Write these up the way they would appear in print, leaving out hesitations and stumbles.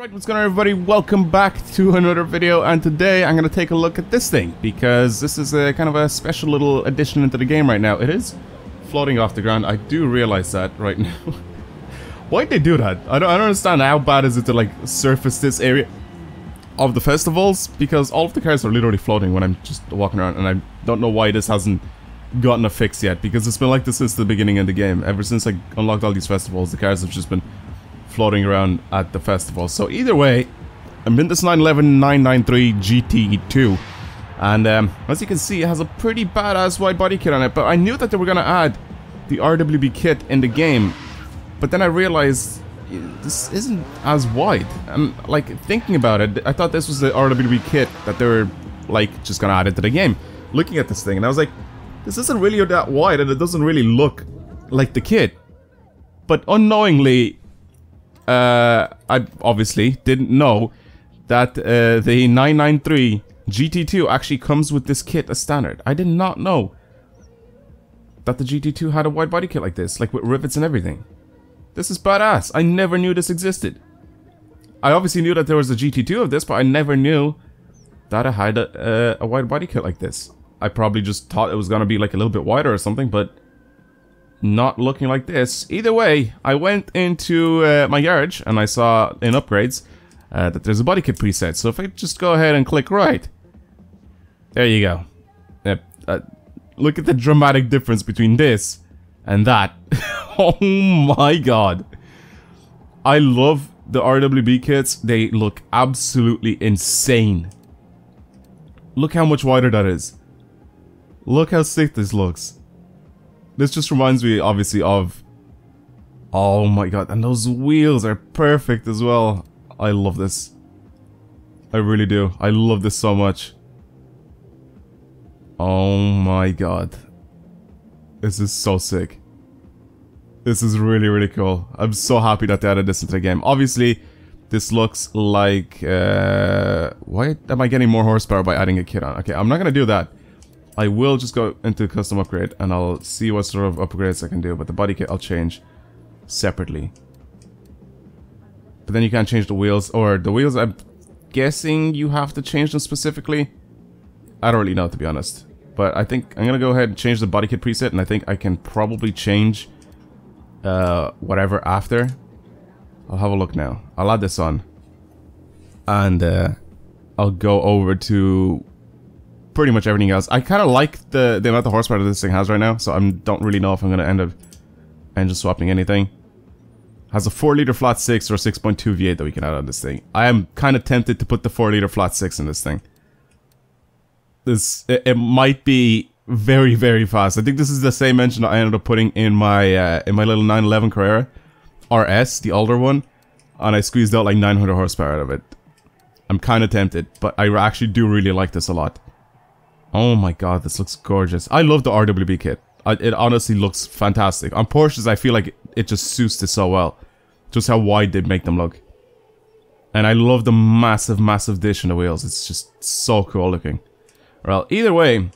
Alright, what's going on everybody? Welcome back to another video, and today I'm going to take a look at this thing because this is a kind of a special little addition into the game right now. It is floating off the ground. I do realize that right now. Why'd they do that? I don't understand. How bad is it to like surface this area of the festivals, because all of the cars are literally floating when I'm just walking around, and I don't know why this hasn't gotten a fix yet, because it's been like this since the beginning of the game. Ever since I unlocked all these festivals, the cars have just been floating around at the festival. So either way, I'm in this 911 993 GT2, and as you can see, it has a pretty badass wide body kit on it. But I knew that they were gonna add the RWB kit in the game, but then I realized this isn't as wide. And like thinking about it, I thought this was the RWB kit that they were like just gonna add into the game. Looking at this thing, and I was like, this isn't really that wide, and it doesn't really look like the kit. But unknowingly, I obviously didn't know that the 993 GT2 actually comes with this kit as standard. I did not know that the GT2 had a wide body kit like this, like with rivets and everything. This is badass. I never knew this existed. I obviously knew that there was a GT2 of this, but I never knew that it had a wide body kit like this. I probably just thought it was gonna be like a little bit wider or something, but not looking like this. Either way, I went into my garage and I saw in upgrades that there's a body kit preset. So if I just go ahead and click right, there you go. Look at the dramatic difference between this and that. Oh my god. I love the RWB kits. They look absolutely insane. Look how much wider that is. Look how sick this looks. This just reminds me, obviously, of... Oh my god, and those wheels are perfect as well. I love this. I really do. I love this so much. Oh my god. This is so sick. This is really, really cool. I'm so happy that they added this into the game. Obviously, this looks like... why am I getting more horsepower by adding a kit on? Okay, I'm not gonna do that. I will just go into custom upgrade and I'll see what sort of upgrades I can do, but the body kit I'll change separately. But then you can't change the wheels, or the wheels, I'm guessing you have to change them specifically. I don't really know, to be honest. But I think I'm gonna go ahead and change the body kit preset, and I think I can probably change whatever after. I'll have a look now. I'll add this on. And I'll go over to pretty much everything else. I kind of like the amount of horsepower that this thing has right now, so I don't really know if I'm going to end up engine swapping anything. Has a 4-liter flat 6 or 6.2 V8 that we can add on this thing. I am kind of tempted to put the 4-liter flat 6 in this thing. It might be very, very fast. I think this is the same engine that I ended up putting in my little 911 Carrera RS, the older one, and I squeezed out like 900 horsepower out of it. I'm kind of tempted, but I actually do really like this a lot. Oh my god, this looks gorgeous. I love the RWB kit. It honestly looks fantastic. On Porsches, I feel like it just suits this so well. Just how wide they make them look. And I love the massive, massive dish in the wheels. It's just so cool looking. Well, either way,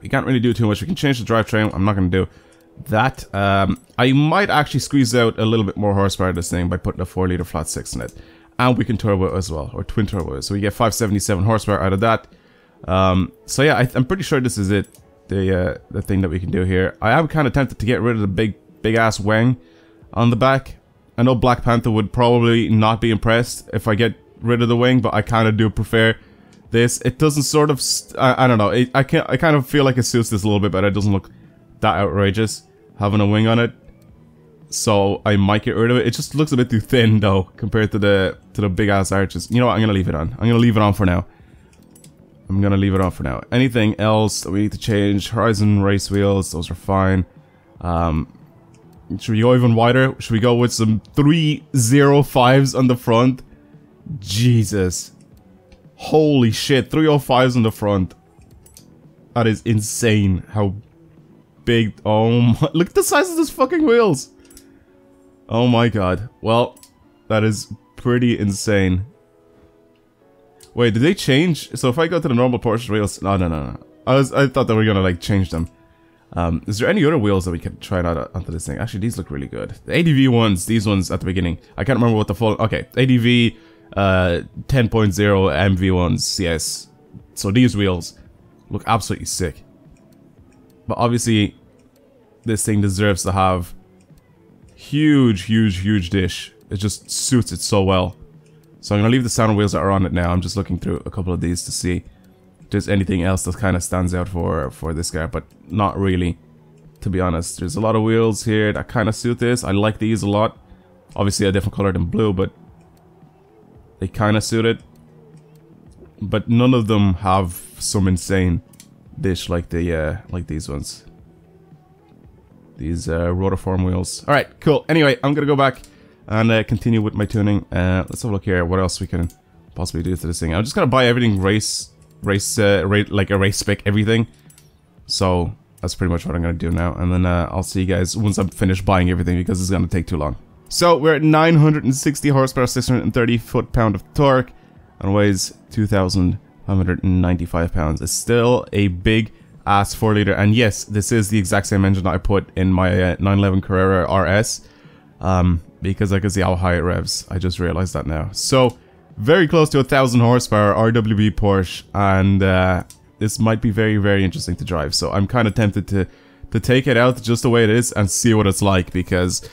we can't really do too much. We can change the drivetrain. I'm not going to do that. I might actually squeeze out a little bit more horsepower of this thing by putting a 4-liter flat 6 in it. And we can turbo as well, or twin turbo. So we get 577 horsepower out of that. So yeah, I'm pretty sure this is it, the thing that we can do here. I am kind of tempted to get rid of the big ass wing on the back. I know Black Panther would probably not be impressed if I get rid of the wing, but I kind of do prefer this. It doesn't sort of, I don't know, I kind of feel like it suits this a little bit better. It doesn't look that outrageous having a wing on it. So I might get rid of it. It just looks a bit too thin though, compared to the big ass arches. You know what, I'm gonna leave it on. I'm gonna leave it on for now. I'm gonna leave it on for now. Anything else that we need to change? Horizon race wheels, those are fine. Should we go even wider? Should we go with some 305s on the front? Jesus. Holy shit, 305s on the front. That is insane how big. Oh my, look at the size of those fucking wheels. Oh my god. Well, that is pretty insane. Wait, did they change? So if I go to the normal Porsche wheels... No. I thought they were gonna, like, change them. Is there any other wheels that we can try out onto this thing? Actually, these look really good. The ADV ones, these ones at the beginning. I can't remember what the full... Okay, ADV 10.0 MV1s, yes. So these wheels look absolutely sick. But obviously, this thing deserves to have huge dish. It just suits it so well. So I'm going to leave the sound wheels that are on it now. I'm just looking through a couple of these to see if there's anything else that kind of stands out for this guy, but not really, to be honest. There's a lot of wheels here that kind of suit this. I like these a lot. Obviously a different color than blue, but they kind of suit it. But none of them have some insane dish like these ones. These rotiform wheels. Alright, cool. Anyway, I'm gonna go back and continue with my tuning. Let's have a look here. What else we can possibly do to this thing? I'm just gonna buy everything like a race spec everything. So that's pretty much what I'm gonna do now. And then I'll see you guys once I'm finished buying everything, because it's gonna take too long. So we're at 960 horsepower, 630 foot-pound of torque, and weighs 2,595 pounds. It's still a big ass 4-liter, and yes, this is the exact same engine that I put in my 911 Carrera RS, because I can see how high it revs. I just realized that now. So very close to 1,000 horsepower, RWB Porsche, and this might be very interesting to drive. So I'm kind of tempted to take it out just the way it is and see what it's like, because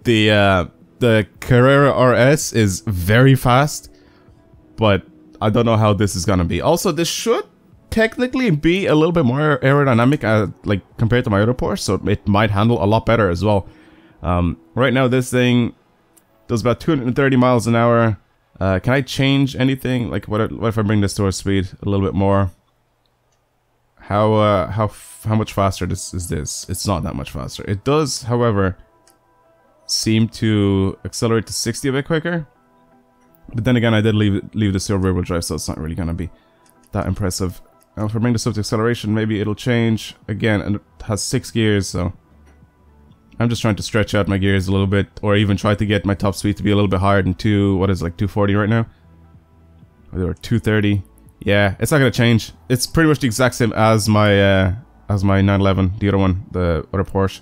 the Carrera RS is very fast, but I don't know how this is gonna be. Also, this should technically be a little bit more aerodynamic, like compared to my other Porsche, so it might handle a lot better as well. Right now, this thing does about 230 miles an hour. Can I change anything? Like, what if I bring this to a speed a little bit more? How much faster is this? It's not that much faster. It does, however, seem to accelerate to 60 a bit quicker. But then again, I did leave the silver rear-wheel drive, so it's not really gonna be that impressive. Now, if I bring this up to acceleration, maybe it'll change again, and it has 6 gears, so I'm just trying to stretch out my gears a little bit, or even try to get my top speed to be a little bit higher than 240 right now, or 230. Yeah, it's not gonna change. It's pretty much the exact same as my 911, the other one, the other Porsche.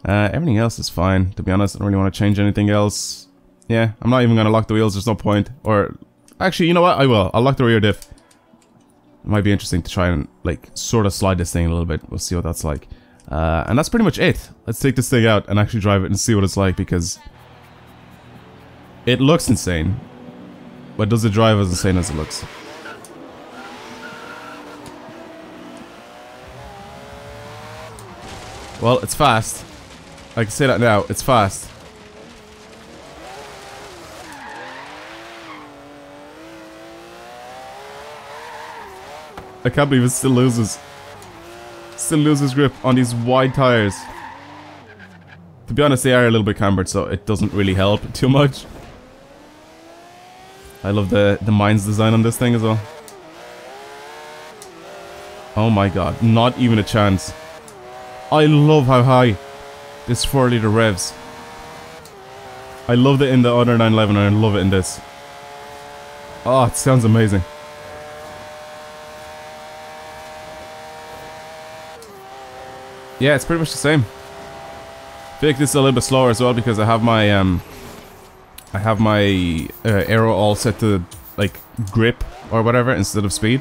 Everything else is fine, to be honest. I don't really want to change anything else. Yeah, I'm not even gonna lock the wheels. There's no point. Or actually, you know what? I will. I'll lock the rear diff. It might be interesting to try and like sort of slide this thing a little bit. We'll see what that's like. And that's pretty much it. Let's take this thing out and actually drive it and see what it's like, because it looks insane, but does it drive as insane as it looks? Well, it's fast. I can say that now. It's fast. I can't believe it still loses grip on these wide tires. To be honest, they are a little bit cambered, so it doesn't really help too much. I love the Mines design on this thing as well. Oh my god, not even a chance. I love how high this 4-liter revs. I loved it in the other 911 and I love it in this. Oh, it sounds amazing. Yeah, it's pretty much the same. I feel like this is a little bit slower as well, because I have my aero all set to like grip or whatever instead of speed.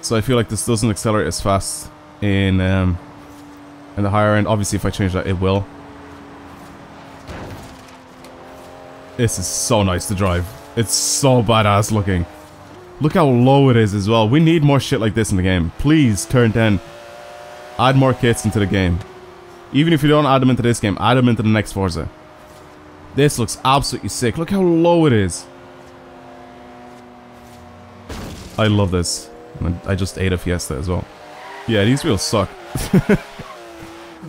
So I feel like this doesn't accelerate as fast in the higher end. Obviously, if I change that, it will. This is so nice to drive. It's so badass looking. Look how low it is as well. We need more shit like this in the game. Please, Turn 10. Add more kits into the game. Even if you don't add them into this game, add them into the next Forza. This looks absolutely sick. Look how low it is. I love this. And I just ate a Fiesta as well. Yeah, these wheels suck.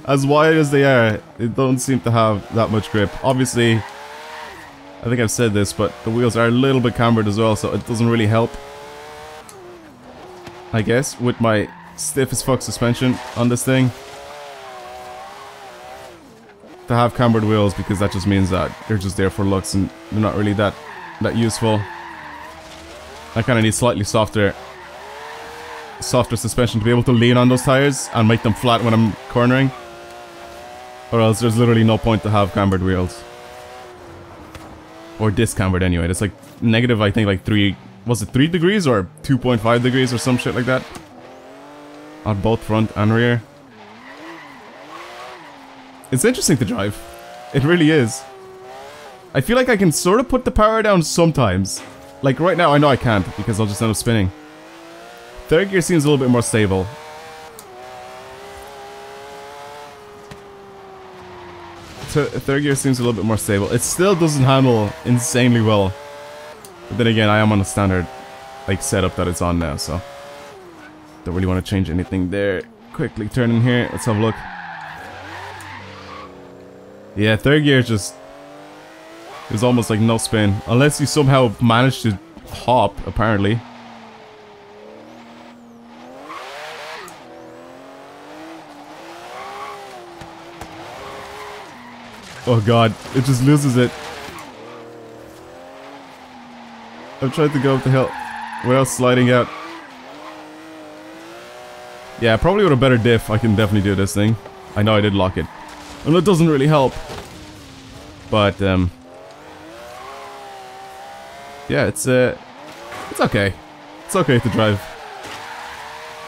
As wide as they are, they don't seem to have that much grip. Obviously, I think I've said this, but the wheels are a little bit cambered as well, so it doesn't really help, I guess, with my stiff as fuck suspension on this thing, to have cambered wheels, because that just means that they're just there for looks and they're not really that useful. I kind of need slightly softer suspension to be able to lean on those tires and make them flat when I'm cornering, or else there's literally no point to have cambered wheels. Or discambered anyway. It's like negative, I think, like 3... Was it 3 degrees or 2.5 degrees or some shit like that? On both front and rear. It's interesting to drive. It really is. I feel like I can sort of put the power down sometimes. Like right now, I know I can't because I'll just end up spinning. Third gear seems a little bit more stable. Third gear seems a little bit more stable. It still doesn't handle insanely well. But then again, I am on a standard like setup that it's on now, so don't really want to change anything there. Quickly turn in here. Let's have a look. Yeah, third gear just is almost like no spin, unless you somehow manage to hop. Apparently. Oh god, it just loses it. I'm trying to go up the hill without sliding out. Yeah, probably with a better diff I can definitely do this thing. I know I did lock it. And it doesn't really help. But, yeah, it's okay. It's okay to drive.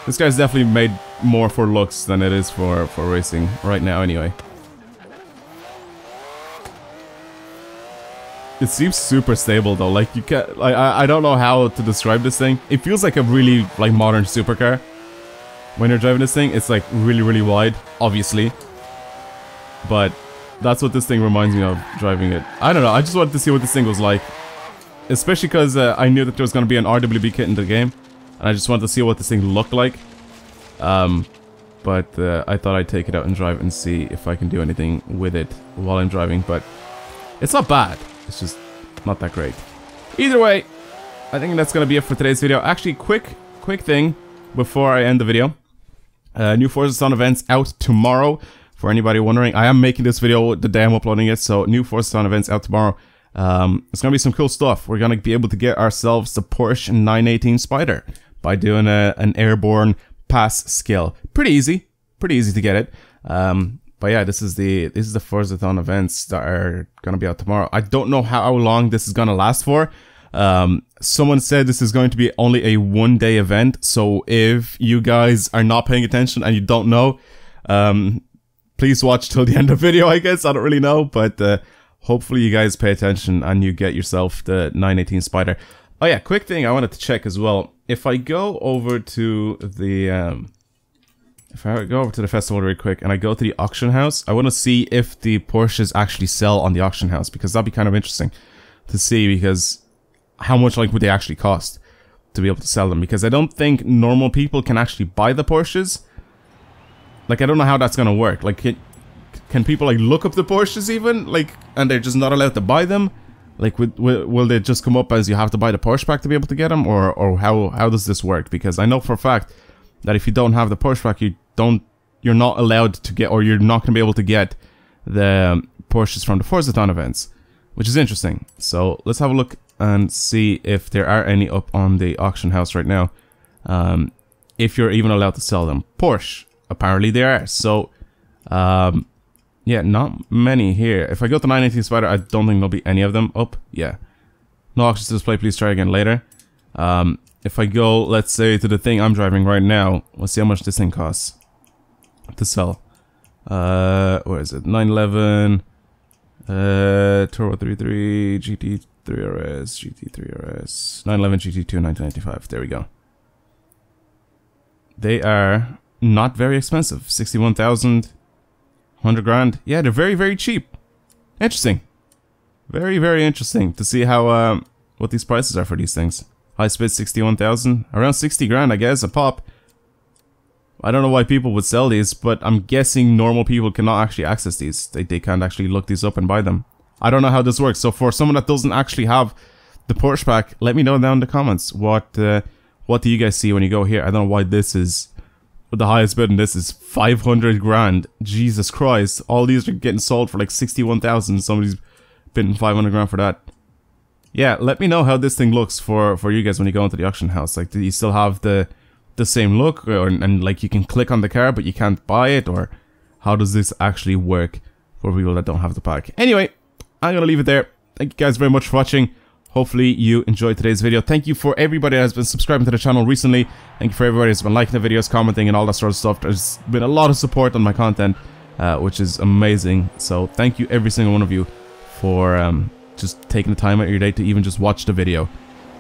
This guy's definitely made more for looks than it is for racing right now anyway. It seems super stable though, like you can't, I don't know how to describe this thing. It feels like a really like modern supercar. When you're driving this thing, it's like really wide, obviously. But that's what this thing reminds me of, driving it. I don't know, I just wanted to see what this thing was like. Especially because I knew that there was going to be an RWB kit in the game. And I just wanted to see what this thing looked like. But I thought I'd take it out and drive and see if I can do anything with it while I'm driving. But it's not bad. It's just not that great. Either way, I think that's gonna be it for today's video. Actually, quick thing before I end the video. New Forza Town events out tomorrow. For anybody wondering, I am making this video the day I'm uploading it. So new Forza Town events out tomorrow. It's gonna be some cool stuff. We're gonna be able to get ourselves the Porsche 918 Spider by doing an airborne pass skill. Pretty easy to get it. But yeah, this is the Forza-thon events that are gonna be out tomorrow. I don't know how long this is gonna last for. Someone said this is going to be only a one-day event, so if you guys are not paying attention and you don't know, please watch till the end of the video, I guess. I don't really know, but hopefully you guys pay attention and you get yourself the 918 Spider. Oh yeah, quick thing I wanted to check as well. If I go over to the festival really quick and I go to the auction house, I want to see if the Porsches actually sell on the auction house, because that'd be kind of interesting to see, because how much like would they actually cost to be able to sell them, because I don't think normal people can actually buy the Porsches. Like I don't know how that's gonna work. Like can people like look up the Porsches even, like, and they're just not allowed to buy them? Like will they just come up as you have to buy the Porsche pack to be able to get them, or how does this work? Because I know for a fact that if you don't have the Porsche pack, you're not allowed to get, or you're not going to be able to get the Porsches from the Forza-thon events, which is interesting. So let's have a look and see if there are any up on the auction house right now. If you're even allowed to sell them. Porsche, apparently there are. So, yeah, not many here. If I go to 918 Spider, I don't think there'll be any of them up. Yeah. No auctions to display, please try again later. If I go, let's say, to the thing I'm driving right now, let's see how much this thing costs to sell. Where is it? 911, Turbo 33, GT3 RS, GT3 RS, 911 GT2, 1995. There we go. They are not very expensive. 61,000, 100 grand. Yeah, they're very cheap. Interesting. Very interesting to see how what these prices are for these things. High speed 61,000, around 60 grand, I guess, a pop. I don't know why people would sell these, but I'm guessing normal people cannot actually access these. They can't actually look these up and buy them. I don't know how this works. So for someone that doesn't actually have the Porsche pack, let me know down in the comments. What do you guys see when you go here? I don't know why this is the highest bid, and this is 500 grand. Jesus Christ. All these are getting sold for like 61,000. Somebody's bidding 500 grand for that. Yeah, let me know how this thing looks for you guys when you go into the auction house. Like, do you still have the same look, and like you can click on the car but you can't buy it, or how does this actually work for people that don't have the pack? Anyway, I'm gonna leave it there. thank you guys very much for watching. Hopefully you enjoyed today's video. Thank you for everybody that has been subscribing to the channel recently. Thank you for everybody that's been liking the videos, commenting, and all that sort of stuff. There's been a lot of support on my content, which is amazing. So thank you every single one of you for just taking the time out of your day to even just watch the video.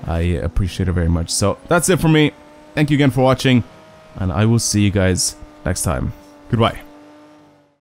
I appreciate it very much. So that's it for me. Thank you again for watching, and I will see you guys next time. Goodbye.